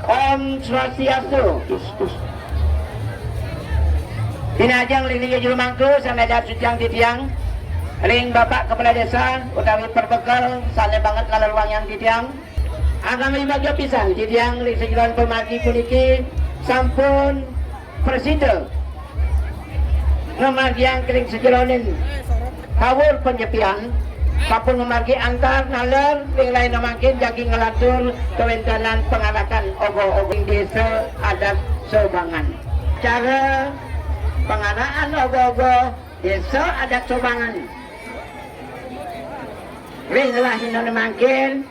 Om Swastiastu. Pinajang lini juru mangku sanada sujang titiang. Ring Bapak Kepala Desa utawi perbekal sane banget laluang yang titiang. Agami bagya pisan titiang ring sejulan pemargi puniki sampun presiden memargiang kering sejelonin kawur penyepian sampun memargi antar naler ring lain makin jagi ngelatur kewentanan pengarakan ogo-ogo desa adat Sobangan. Cara pengaraan ogo-ogo desa adat Sobangan ring lahinan makin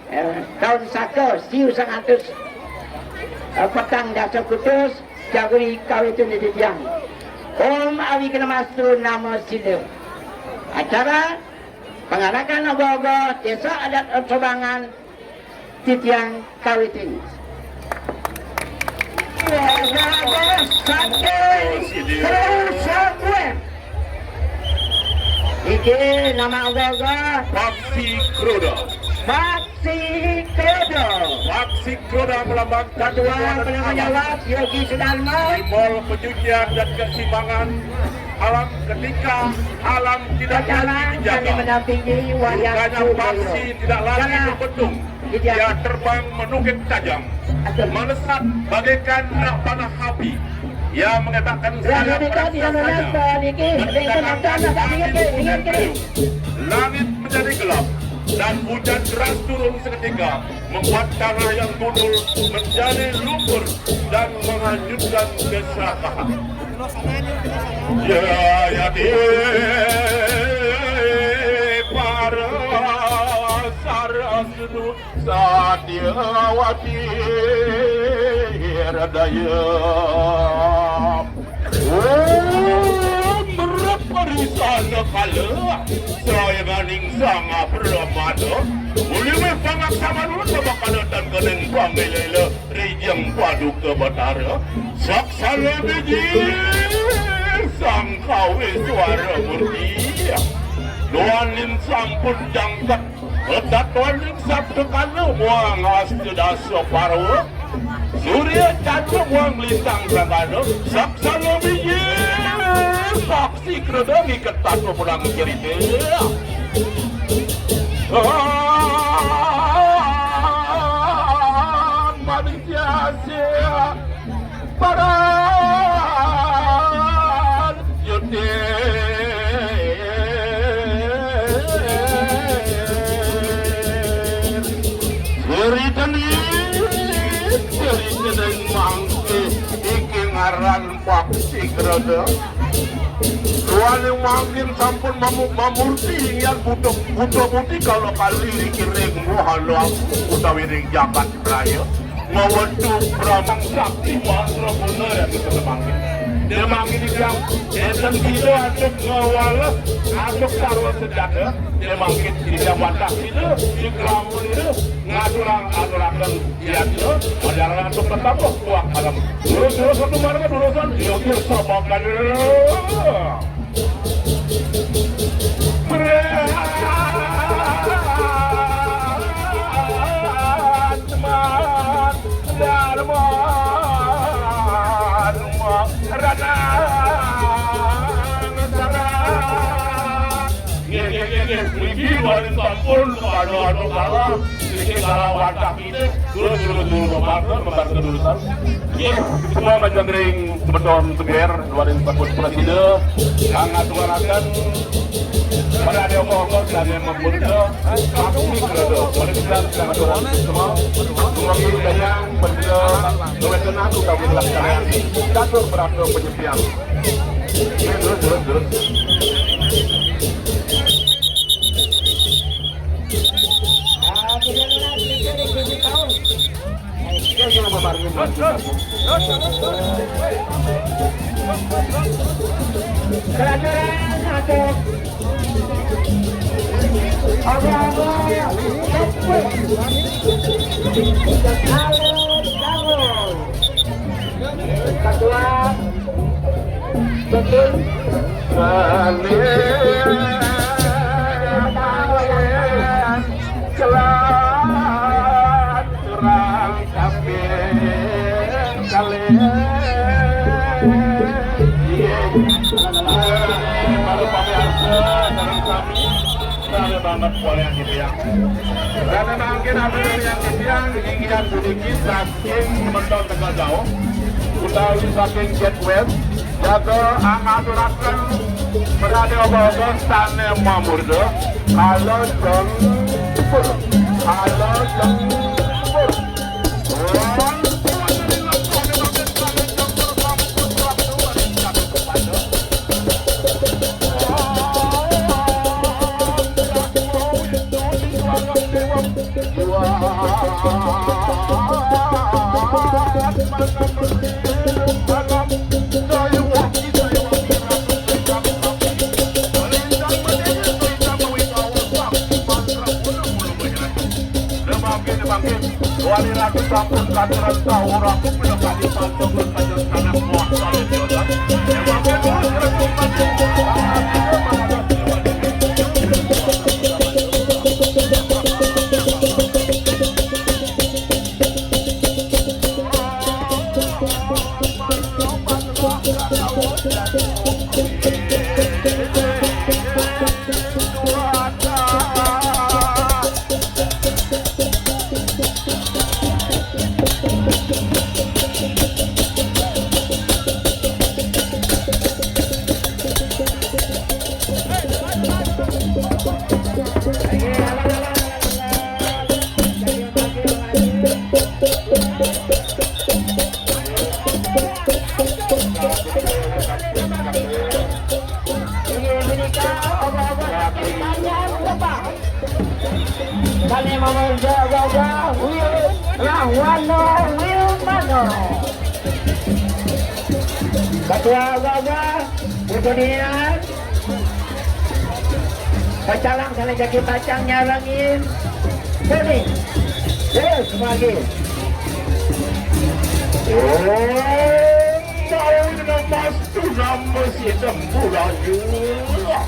tahun 1 siu 100 petang dasar kutus jaguri kawitun di tiang. Om awi kena masuk nama sila. Acara pengarakan ogo-ogo desa adat Sobangan titiang kawitun. Iki nama ogo-ogo Paksi Kroda. Paksi Kroda. Paksi Kroda melambangkan Ketua penanggung jawab Yogi Sudarmo. Simbol pencucian dan keseimbangan alam ketika alam tidak lagi Kami dijaga. mendampingi wayang Bukannya paksi tidak lagi berbendung. Dia terbang menukik tajam, melesat bagaikan anak panah api. Ia mengatakan saya perasa saja. Langit menjadi gelap dan hujan deras turun seketika, membuat tanah yang gundul menjadi lumpur dan menghanyutkan keserakahan. Ya di para sarasdu satyawati radaya. Mereparisana kala saya ganing sanga beramada mulai pangak sama dulu bakanatan keneng pamilele rejang paduka batara saksana biji sang kawe suara murti doanin sampun jangkat letak doanin sabtu kana muang astudasa parwa surya cacuk muang lintang sangkano saksana biji Paksi Kroda ngikat tato pulang cerita. Manusia sia para yuti cerita mangke iki ngaran Paksi Kroda. Ruang makin sampun mamurti yang butuh putih kalau kali dikiring muhalam utawi ring jabat raya ngawadu pramang sakti mantra bener ya kita makin dia makin dibilang esen itu aduk ngawalas aduk sarwa sedada dia makin tidak wadah itu di kelamun itu ngadurang-adurakan dia itu majalah untuk tetap kuat malam dulu satu malam durusan yuk sobakan sampun anu kala iki kala wadah ini dulu membantu dulusan semua majandring beton teger 2040 presiden sangat mengharapkan pada ada okor dan yang membunuh Paksi Kroda menentukan sangat orang semua mewakili dayang bendera kewetenang utama pelaksanaan catur beratu penyepian terus Kelan terang kabeh baru pemirsa dari kami ada banget boleh yang dibiang karena mungkin ada yang dibiang ingin sedikit saking menonton Tegal jauh utawi saking jet web jaga angaturakan berada obo-obo stane mamurdo kalau jempur wali lagu sampun katuran tahu orang pun sudah kali pantau berkajar tanah muak kali diotak emang betul kali memerjaga Wano Wilmano Ketua Gaga Budonian Pacalang sana jaki pacang nyarangin Sini yes lagi tahun lepas tu nama si Dembulan juga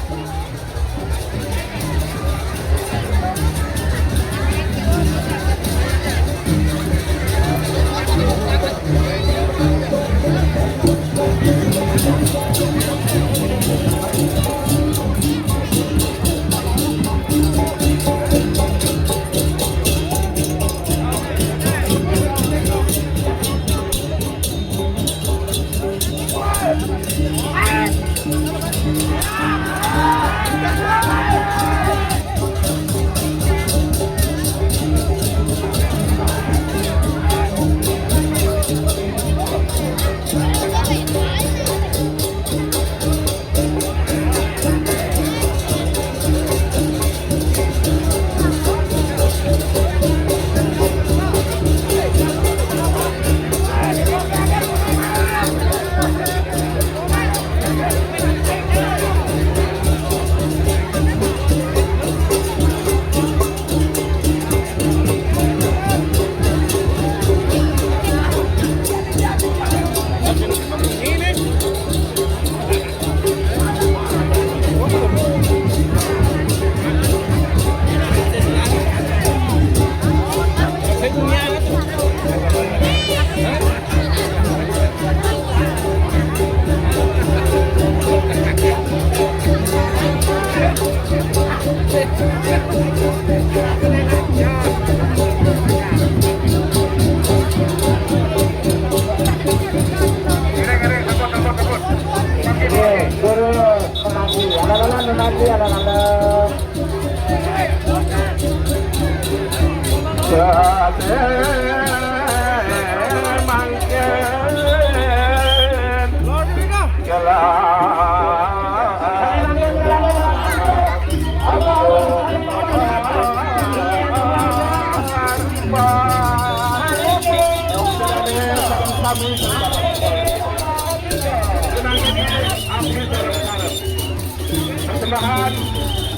Persembahan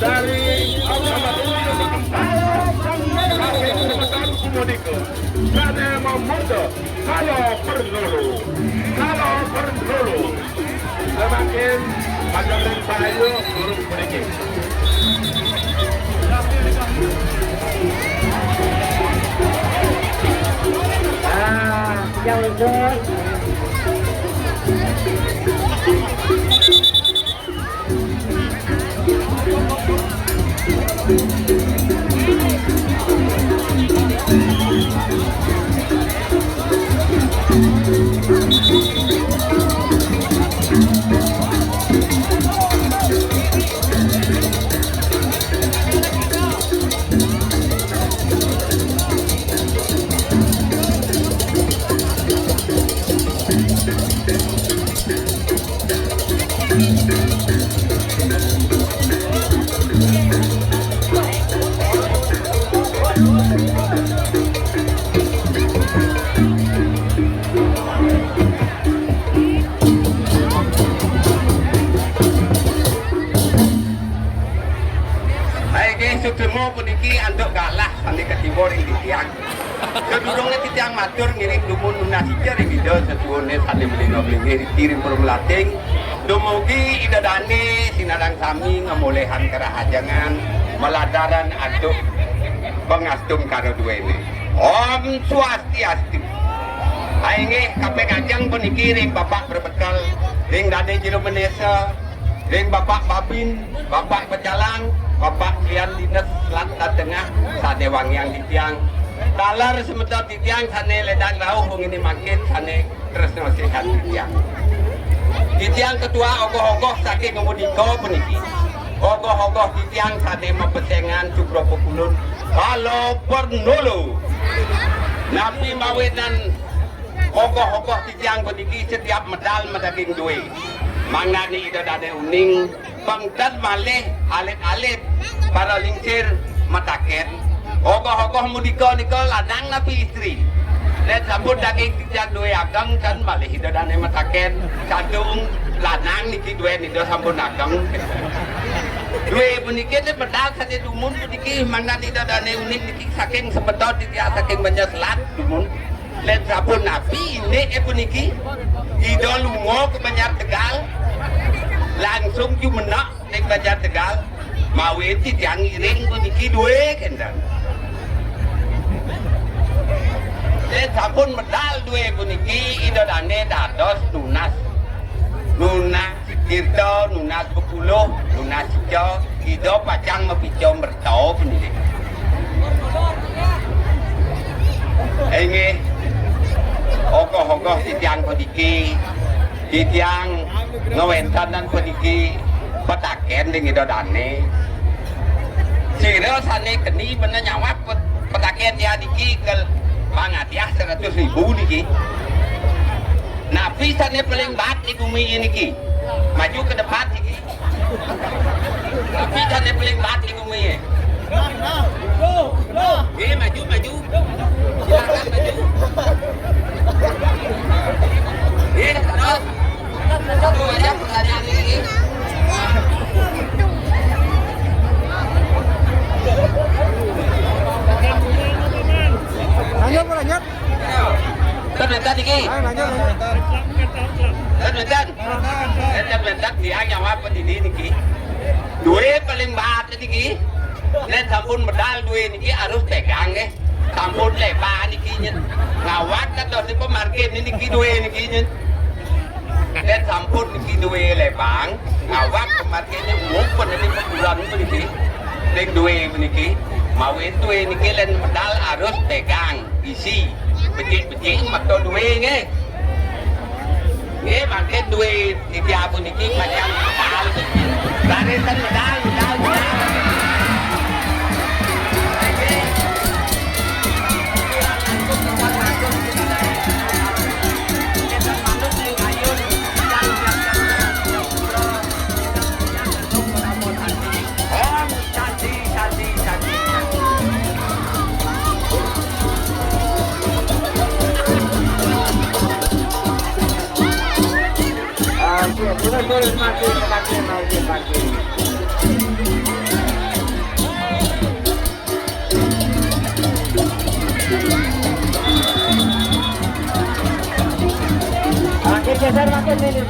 dari Kumodiko Kade Mamudo kalau perlu semakin panjang payu burung sedikit jauh Sudemo puniki anduk kalah sane ketimbor ing titiang. Sedurunge titiang matur ngiring dumun nasijar ing ida sesuwune sane melinga-melingi dikirim permelating. Dumugi idadane sinarang sami ngemolehan kerahajangan meladaran aduk pengastum karo duwene. Om Swastiastu. Aingih kabeh kajeng puniki ring Bapak berbekal ring Dade Jero Menesa, ring Bapak Babin, Bapak Pecalang, Bapak Klian Dinas Selatan Tengah sane wangiang titiang talar semeton titiang sane ledang rauh ngene makin sane tresno sehat titiang. Titiang ketua ogoh-ogoh saking ngomudika puniki. Ogoh-ogoh titiang sane mepesengan Sugro Pekulun kalau pernolo. Nabi mawenan ogoh-ogoh titiang puniki setiap medal medaging duwe. Mangnani ida dade uning pangkat malih alit-alit para lingsir mataket ogoh-ogoh mudika nika lanang napi istri let sambut daging titiang duwe ageng kan malih ida dade mataket kadung lanang niki duwe nida sampun ageng duwe puniki te medal sate dumun puniki mangnani ida dade uning niki saking sepetot titiang saking Banjarselat dumun let sampun napi ini puniki ida lunga ke Banjar Tegal langsung jumenak ning Banjar Tegal mawe titiang iring puniki duwe kendan. Sampun medal duwe puniki idodane dados nunas. Nunas Tirta, nunas Bengkulu, nunas Sijo, ida pacang mepijo merto puniki. Inggih ogoh-ogoh titiang puniki titiang ngewentanan puniki petaken ning idodane sira sane geni bener nyawap petaken ya niki ke pangatiah 100.000 niki napi sane paling bat di bumi niki maju ke depan niki napi sane paling bat di bumi maju silakan maju terus satu aja pertanyaan ini. Lanjut. Terbentak dikit. Terbentak dia nyawa pendidi niki. Duwe paling bahat niki. Len sampun medal duwe niki harus pegang nggih. Sampun lebar niki nyen. Ngawat kados pemarkir niki duwe niki nyen. Dan sampun niki duwe lebang ngawak pemarkirnya umum ini kebulan niki ning duwe niki mawe duwe niki len medal harus pegang isi becik-becik metu duwe nggih mangke duwe iki apa niki macam medal barisan medal makin ini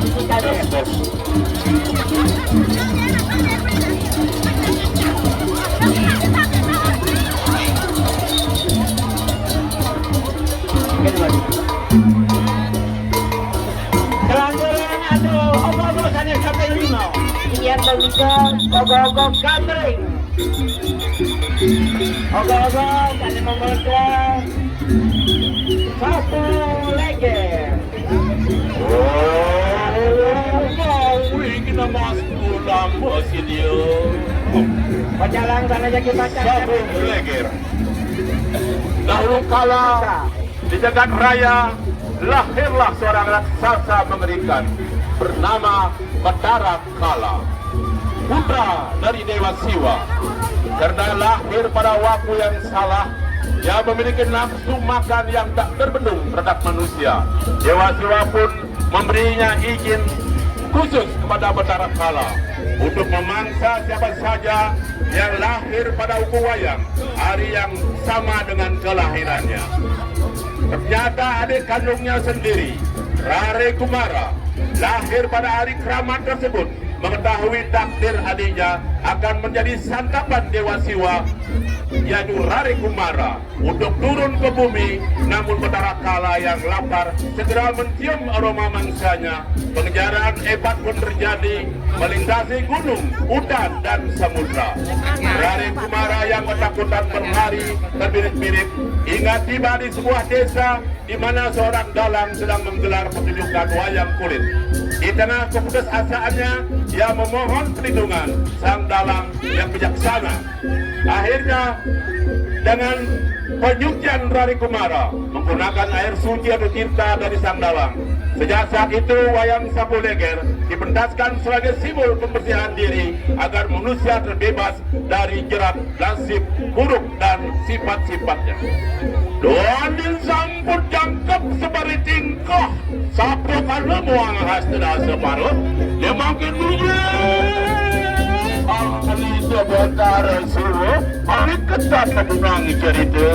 ogo gandring. Ogo kali membaca satu leger. Mau kita masuk lama sih dia. Pacalang sana jadi pacar. Satu leger. Dahulu kala di jagat raya lahirlah seorang raksasa mengerikan bernama Batara Kala, putra dari Dewa Siwa. Karena lahir pada waktu yang salah, dia memiliki nafsu makan yang tak terbendung terhadap manusia. Dewa Siwa pun memberinya izin khusus kepada Batara Kala untuk memangsa siapa saja yang lahir pada uku wayang hari yang sama dengan kelahirannya. Ternyata adik kandungnya sendiri, Rare Kumara, lahir pada hari keramat tersebut, mengetahui takdir adiknya akan menjadi santapan Dewa Siwa, yaitu Rare Kumara, untuk turun ke bumi. Namun Batara Kala yang lapar segera mencium aroma mangsanya. Pengejaran hebat pun terjadi, melintasi gunung, hutan, dan samudra. Rare Kumara yang ketakutan berlari terbirit-birit hingga tiba di sebuah desa di mana seorang dalang sedang menggelar pertunjukan wayang kulit. Di tengah keputusasaannya, ia memohon perlindungan sang dalang yang bijaksana. Akhirnya dengan penyucian Rare Kumara menggunakan air suci atau tirta dari sang dalang. Sejak saat itu wayang sapu leger dipentaskan sebagai simbol pembersihan diri agar manusia terbebas dari jerat nasib buruk dan sifat-sifatnya. Doanin sampun jangkep sebari tingkah, sapu kalau muang hasna separuh, dia makin Ali Batara Siwa, Ali ketat menangi cerita.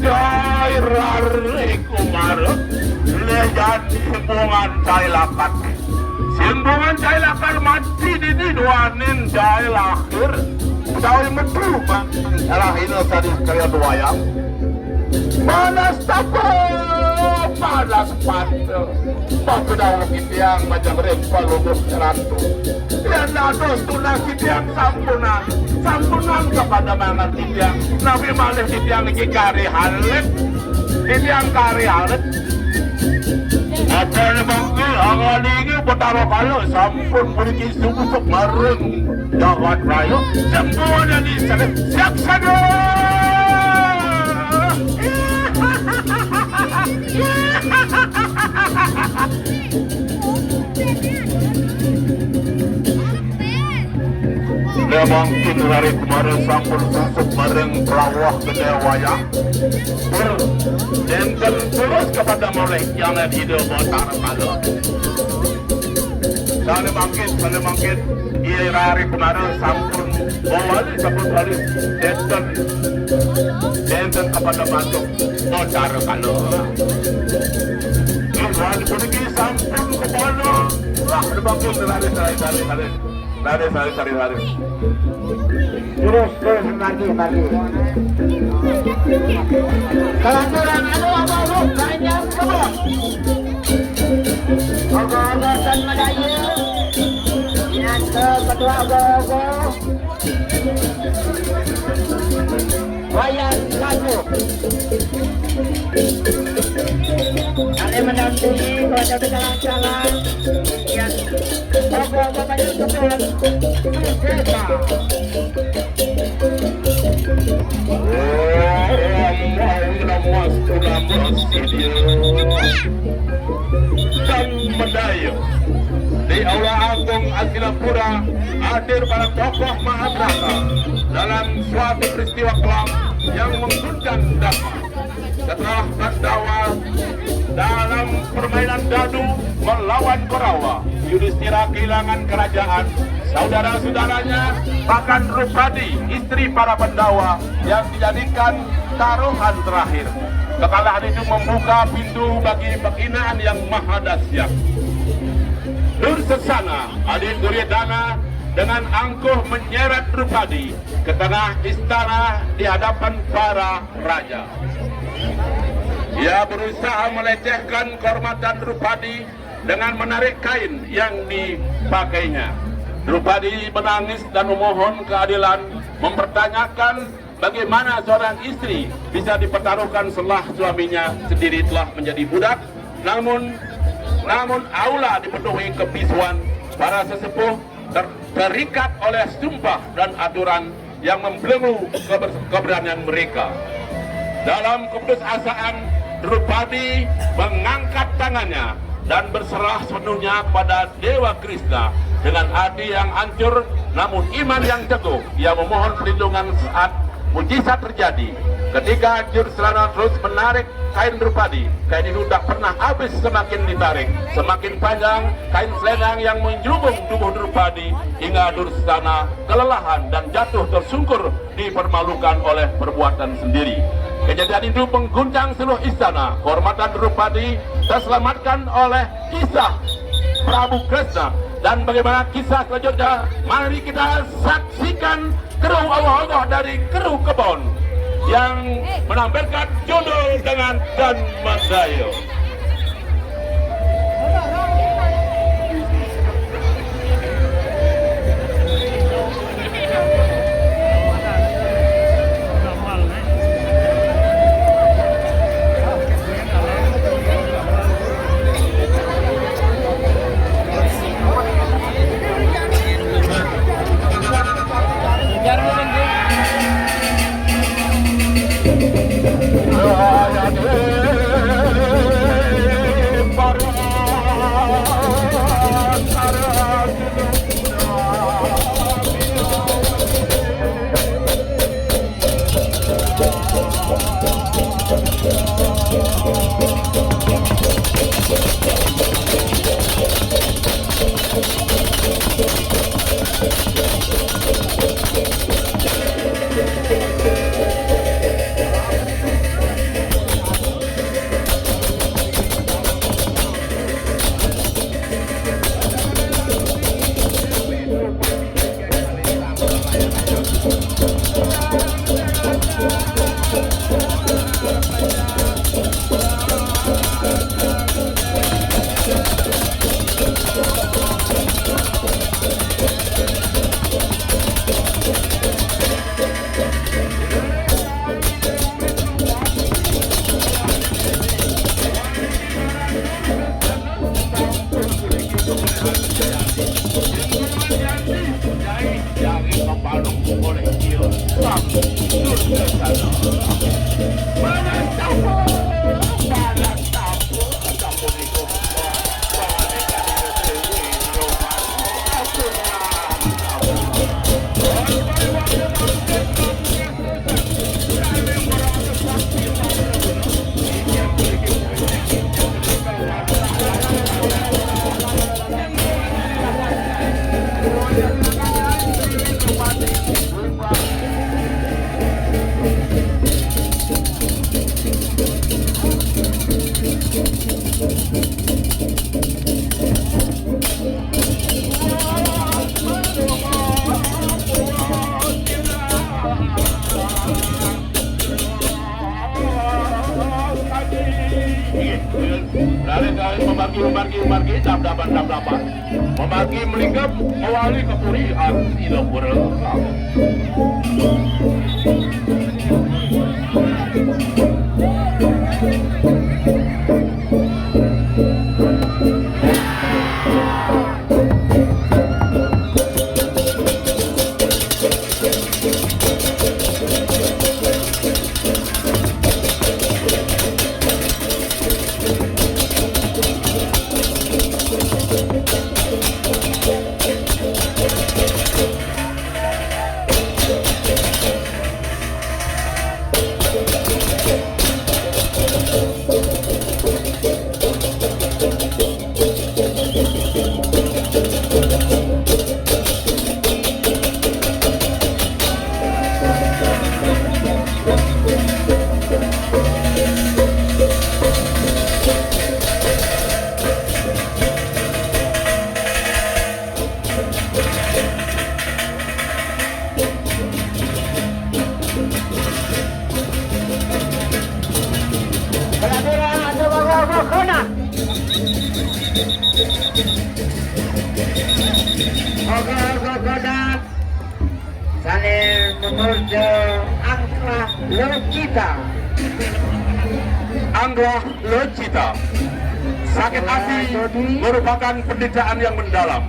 Jai Rare Kumara, lejan sembungan cai lakat. Sembungan cai lakat mati di diduanin cai lahir. Cai metu bang, lahir tadi kaya wayang. Panas tapau, panas pantel. Pakai daun kitiang macam rempah lubus ratu. Yang nados tunas kitiang sampunan kepada mana kitiang. Nabi malih kitiang ini kari halet. Kitiang kari halet. Apa yang panggil angan ini Batara Kala sampun memiliki suku marung jawat raya. Semuanya di sana siap-siap. Dia mungkin Rare Kumara sampun susuk bareng pelawah gede wayang dan terus kepada mereka yang hidup Batara Kala. Sana mungkin ia Rare Kumara sampun balik dan kepada masuk Batara Kala. Tuhan pergi sampun kepada lah dibangun Rare. Terus lagi. Kelanjuran apa banyak kebun. Ogo dan Melayu. Yang kedua ogo. Wayang lagu. Kali mendampingi pada jalan-jalan yang ogo banyak kebun. Dan Mendayu di Aula Agung Asilapura hadir para tokoh Mahabrata dalam suatu peristiwa kelam yang mengundang damai. Setelah Pandawa dalam permainan dadu melawan Korawa, Yudhistira kehilangan kerajaan. Saudara-saudaranya, bahkan Drupadi, istri para Pandawa yang dijadikan taruhan terakhir. Kekalahan itu membuka pintu bagi penghinaan yang maha dahsyat. Dursasana, adik Duryodhana dengan angkuh menyeret Drupadi ke tengah istana di hadapan para raja. Ia berusaha melecehkan kehormatan Drupadi dengan menarik kain yang dipakainya. Drupadi menangis dan memohon keadilan, mempertanyakan bagaimana seorang istri bisa dipertaruhkan setelah suaminya sendiri telah menjadi budak. Namun Aula dipenuhi kebisuan. Para sesepuh terikat oleh sumpah dan aturan yang membelenggu keberanian mereka. Dalam keputusasaan, Drupadi mengangkat tangannya dan berserah sepenuhnya kepada Dewa Krishna dengan hati yang hancur namun iman yang teguh. Ia memohon perlindungan saat mujizat terjadi. Ketika Jurselana terus menarik kain Drupadi, kain itu tak pernah habis, semakin ditarik, semakin panjang kain selendang yang menjubung tubuh Drupadi hingga Dursana kelelahan dan jatuh tersungkur dipermalukan oleh perbuatan sendiri. Kejadian itu mengguncang seluruh istana. Kehormatan Drupadi terselamatkan oleh kisah Prabu Krishna. Dan bagaimana kisah selanjutnya, mari kita saksikan keruh Allah dari keruh kebon yang menampilkan judul dengan Dan Mandayo. Membagi dapat membagi melingkap mewali kepurian ilo berlengkap. menuju Angkrah Locita. Anggrah Locita. Sakit hati merupakan penderitaan yang mendalam,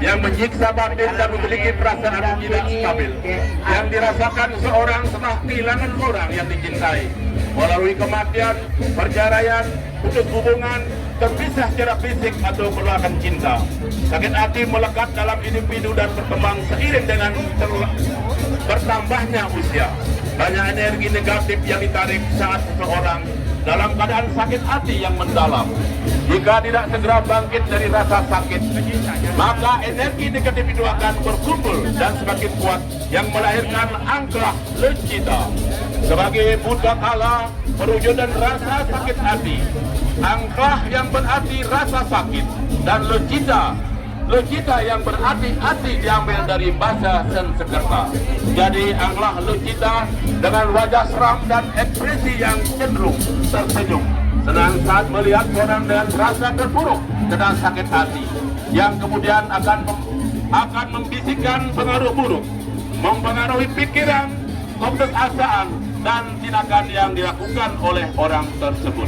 yang menyiksa batin dan memiliki perasaan tidak stabil, yang dirasakan seorang setelah kehilangan orang yang dicintai melalui kematian, perceraian, putus hubungan, terpisah secara fisik atau perlahan cinta. Sakit hati melekat dalam individu dan berkembang seiring dengan bertambahnya usia. Banyak energi negatif yang ditarik saat seseorang dalam keadaan sakit hati yang mendalam. Jika tidak segera bangkit dari rasa sakit, maka energi negatif itu akan berkumpul dan semakin kuat yang melahirkan angkrah locita. Sebagai buta kala perwujudan rasa sakit hati, angkrah yang berarti rasa sakit, dan locita yang berarti hati diambil dari bahasa Sanskerta. Jadi angkrah locita dengan wajah seram dan ekspresi yang cenderung tersenyum, senang saat melihat orang dengan rasa terpuruk sedang sakit hati, yang kemudian akan membisikkan pengaruh buruk, mempengaruhi pikiran, keputusasaan, dan tindakan yang dilakukan oleh orang tersebut.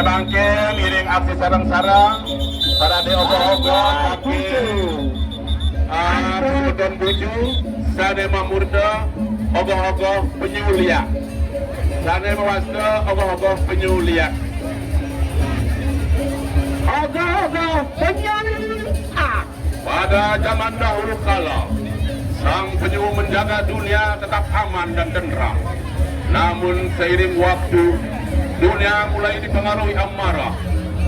Bangke miring aksi sarang-sarang para ogo-ogo kaki Beton Buju Sane Mamurda ogo-ogo penyulia Sane Mawasda ogo-ogo penyulia ogo-ogo penyulia. Pada zaman dahulu kala sang penyu menjaga dunia tetap aman dan tenteram. Namun seiring waktu dunia mulai dipengaruhi amarah,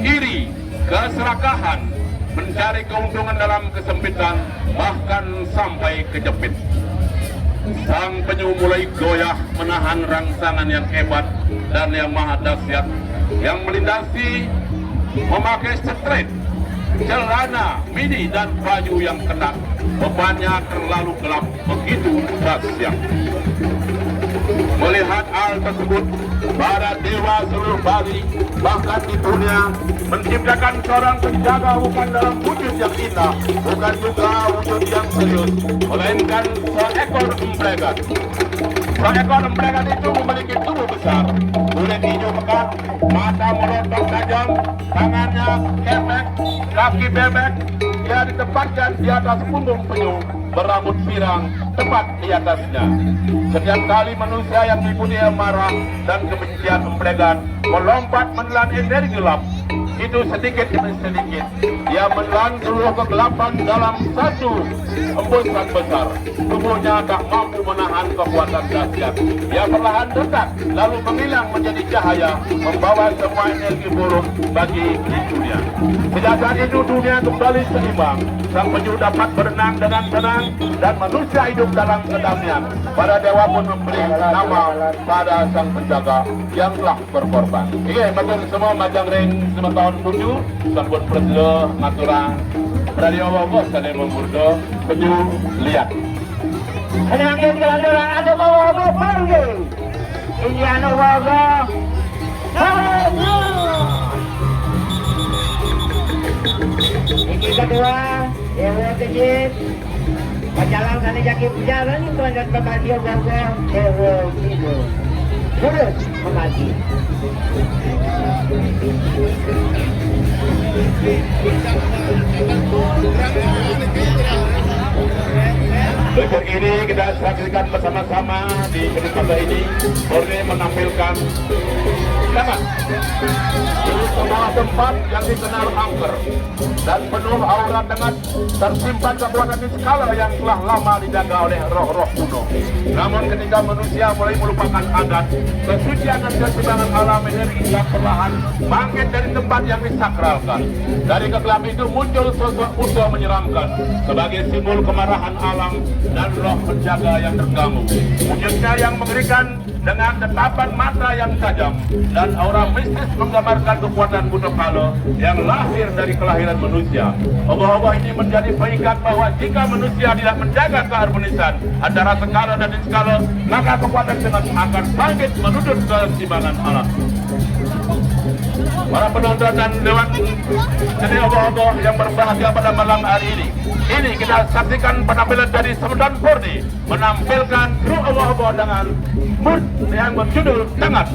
iri, keserakahan, mencari keuntungan dalam kesempitan, bahkan sampai kejepit. Sang penyu mulai goyah menahan rangsangan yang hebat dan yang maha dahsyat, yang melintasi memakai straight, celana, mini, dan baju yang ketat. Bebannya terlalu gelap, begitu dahsyat. Melihat hal tersebut, para dewa seluruh Bali, bahkan di dunia, menciptakan seorang penjaga bukan dalam wujud yang indah, bukan juga wujud yang serius, melainkan seekor emplegat. Seekor emplegat itu memiliki tubuh besar, kulit hijau pekat, mata melotot tajam, tangannya kemek, kaki bebek. Dia ditempatkan di atas punggung penyu berambut pirang tepat di atasnya. Setiap kali manusia yang dipunyai amarah dan kebencian emplegat melompat menelan energi gelap, itu sedikit demi sedikit dia menelan seluruh kegelapan dalam satu embusan besar. Tubuhnya tak mampu menahan kekuatan dahsyat. Dia perlahan dekat lalu menghilang menjadi cahaya, membawa semua energi buruk bagi dunia. Sejak saat itu dunia kembali seimbang. Sang penyu dapat berenang dengan tenang dan manusia hidup dalam kedamaian. Para dewa pun memberi nama pada sang penjaga yang telah berkorban. Iya, betul semua majang ring semua tahun 7 sampun preslo maturang radio bos ada memurdo penyu lihat. Ada yang kelanjuran ada bawa panggil. Ini anu bawa. Ini kedua, Dewa Kejit. Pajalang sana jaki perjalanan itu ada bahagia bawa Dewa Kidul. terus mengaji. Berikut ini kita saksikan bersama-sama di kesempatan ini. Borneo menampilkan sangat sebuah tempat yang dikenal angker dan penuh aura dengan tersimpan kekuatan di skala yang telah lama dijaga oleh roh-roh kuno. Namun ketika manusia mulai melupakan adat, kesucian dan keseimbangan alam energi yang perlahan bangkit dari tempat yang disakralkan. Dari kegelapan itu muncul sosok Buddha menyeramkan sebagai simbol kemarahan alam dan roh penjaga yang terganggu. Wujudnya yang mengerikan dengan tatapan mata yang tajam dan aura mistis menggambarkan kekuatan Buddha Kala yang lahir dari kelahiran manusia. Obah-obah ini menjadi pengingat bahwa jika manusia tidak menjaga keharmonisan antara skala dan diskala, maka kekuatan dengan akan bangkit menuntut keseimbangan alam. Para penonton dan dewan seni obah-obah yang berbahagia pada malam hari ini kita saksikan penampilan dari Semedan Borneo menampilkan kru obah-obah dengan mood yang berjudul Tangat.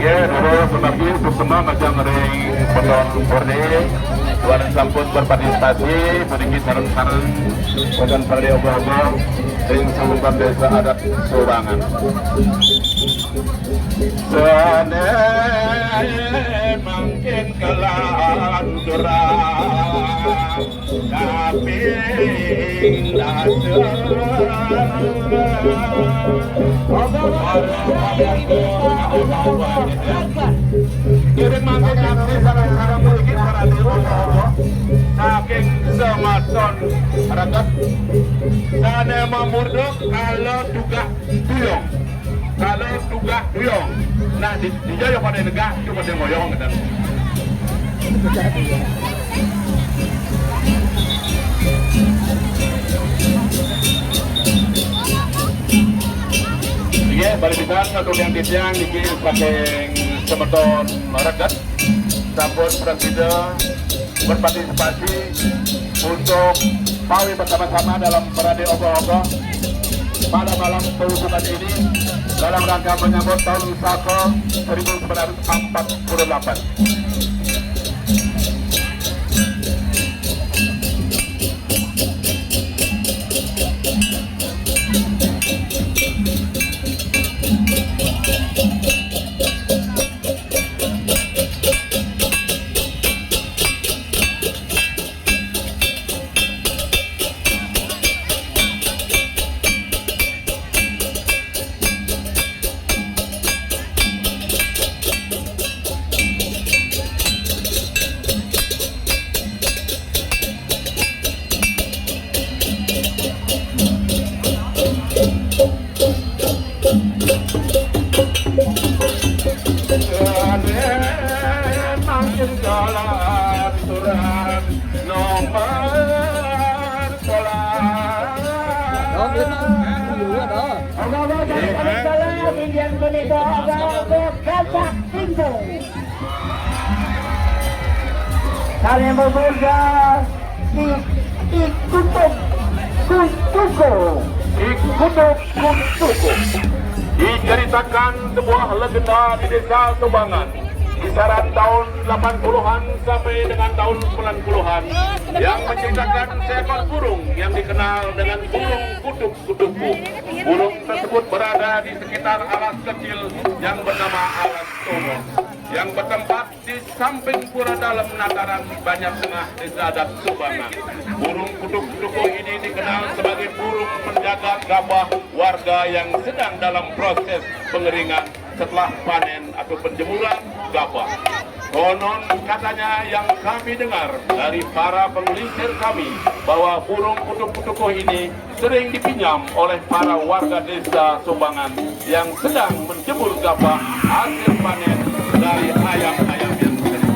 Ya, dulu semakin bersama macam ring Pendon Borneo Tuan sampun berpartisipasi memiliki saran-saran dan pada obah-obah ring sambutan desa adat Sobangan. Sane makin kelanjuran tapi kirim makin nyaksi sarang-sarang memiliki para diroboh saking sematon ragat sane memurduk kalau juga duyong. Kalau tugah duyong, nah di jaya pada negah cuma dia ngoyong kan. Iya, balik bisa atau yang ditiang dikirim pakai semeton regat, sampun presiden berpartisipasi untuk pawi bersama-sama dalam parade obah-obah pada malam perusukan ini dalam rangka menyambut tahun Saka 1948. Kalian bekerja ikutuk diceritakan sebuah legenda di desa Sobangan kisaran tahun 80-an sampai dengan tahun 90-an yang menceritakan seekor burung yang dikenal dengan burung kutub-kutubku. Burung tersebut berada di sekitar alas kecil yang bernama Alas Tomo yang bertempat di samping pura dalam Nataran Banyak Tengah desa adat Sobangan. Burung kutub-kutubku ini dikenal sebagai burung penjaga gabah warga yang sedang dalam proses pengeringan setelah panen atau penjemuran gabah. Konon katanya yang kami dengar dari para pengelisir kami bahwa burung kutub-kutubku ini sering dipinjam oleh para warga desa Sobangan yang sedang menjemur gabah hasil panen dari ayam-ayam yang sering.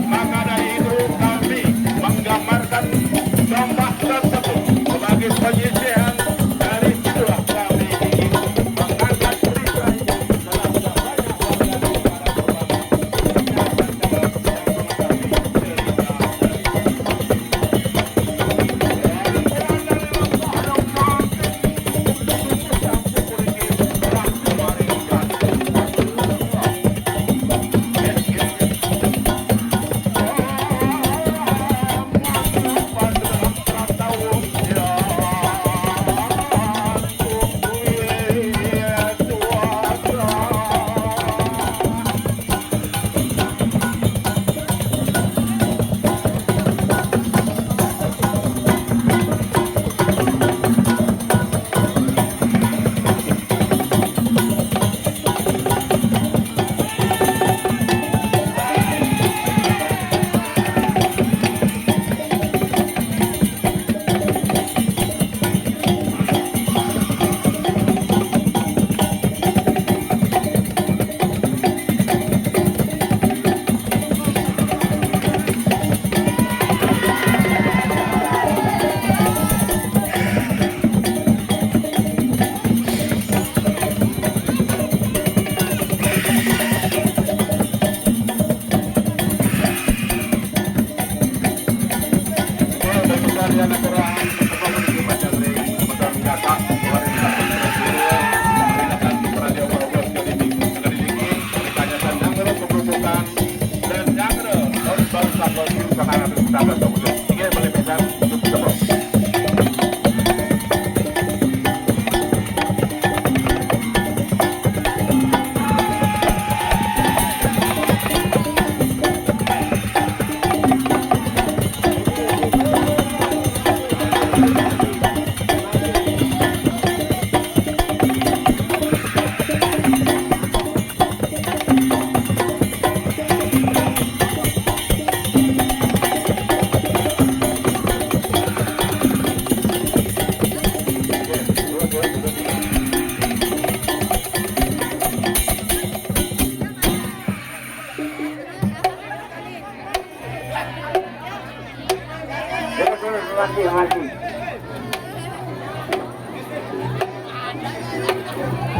Maka dari itu kami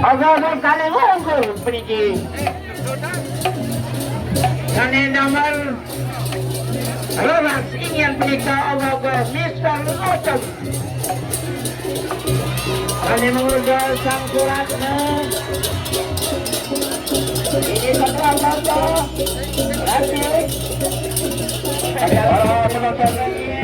Ogo-ogo kali unggul peniki. Kali nomor 12 ingin penikah ogo-ogo Mr. Ocem. Kali mengunggul sang suratnya. Ini setelah satu. Berarti. Para penonton ini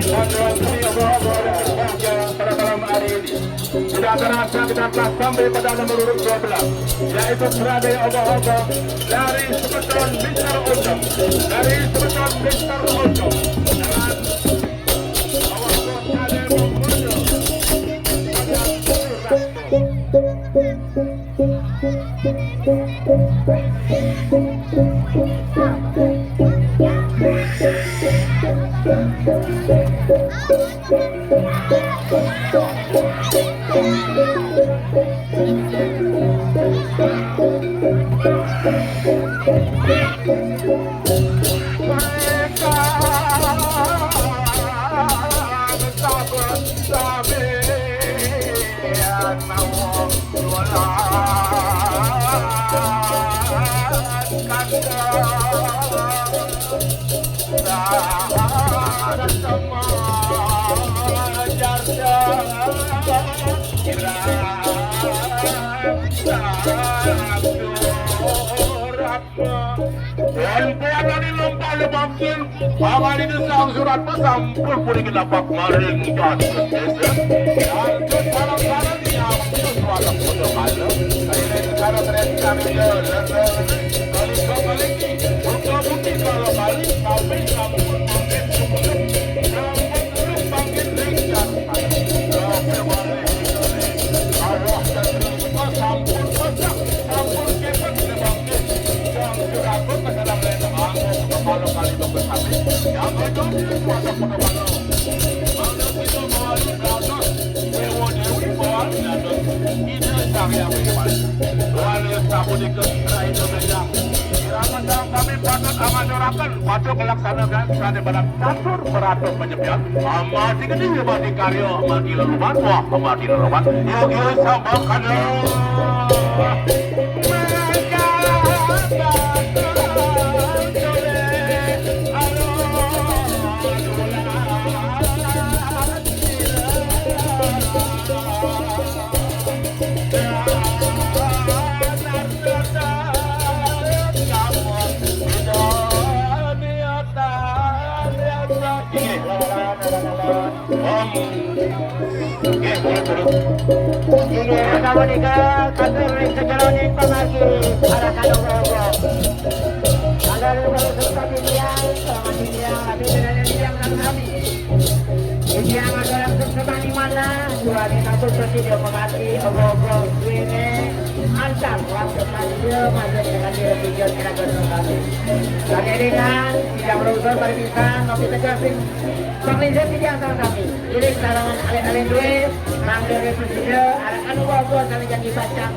pada malam hari ini sudah terasa kita telah sampai pada nomor urut 12, yaitu Prabe Ogo-ogo dari Sebeton Mr. Ocem, dari Sebeton Mr. Ocem dengan Ogo-ogo Kale Mongolyo. Dan lomba lebakin, awal itu sang surat pesampul puri kita bak maring dan kesesa. Dan sekarang yang itu suara foto malam. Saya sekarang terus kami jalan. Kali lagi, untuk bukti kalau balik kami sampul mampir semua. Sampul mampir ringkas. Allah dan terima sampul masak, sampul kepet sebangkit. Sang surat pesalam letak aku kalau kali bersama. Yang itu suara foto malam. Malam itu balik datang. Dewa Dewi balik datang. Ini saya bagaimana? Lalu sapu di kesra Indonesia. Kiraman kami patut amanurakan, patut melaksanakan sana badak catur beratur penyepian. Amati kediri mati karya, amati leluban, wah amati leluban. Yogi sambangkan. Kamu ni ke kantor sejalan ni pemagi arah Ogo-ogo. Kalau baru seperti dia, sama dia, tapi dengan dia menang kami. Dia dalam bersama di mana? Dua ni satu presiden pemagi Ogo-ogo ini antar waktu dia masuk dengan dia video kita bersama. Lagi dengan tidak berusaha berpisah, tapi terjadi. Pemilihan tidak antara kami. Jadi kalangan alih-alih duit, manggil presiden, anak Ogo-ogo kami jadi bacang.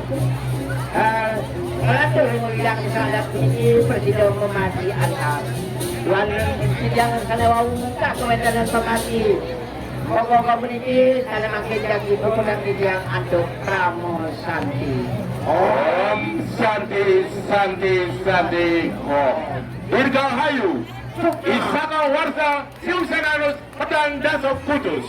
Mengatur yang hilang di sana ini presiden memati antar. Tuan sidang sana wau muka kewenangan pemati. Ogo-ogo meniti sana makin jadi pemuda yang antuk Pramo Santi. Om Santi Santi Santi Om Dirgahayu Isaka Warsa Siusananus Pedang Dasok Putus.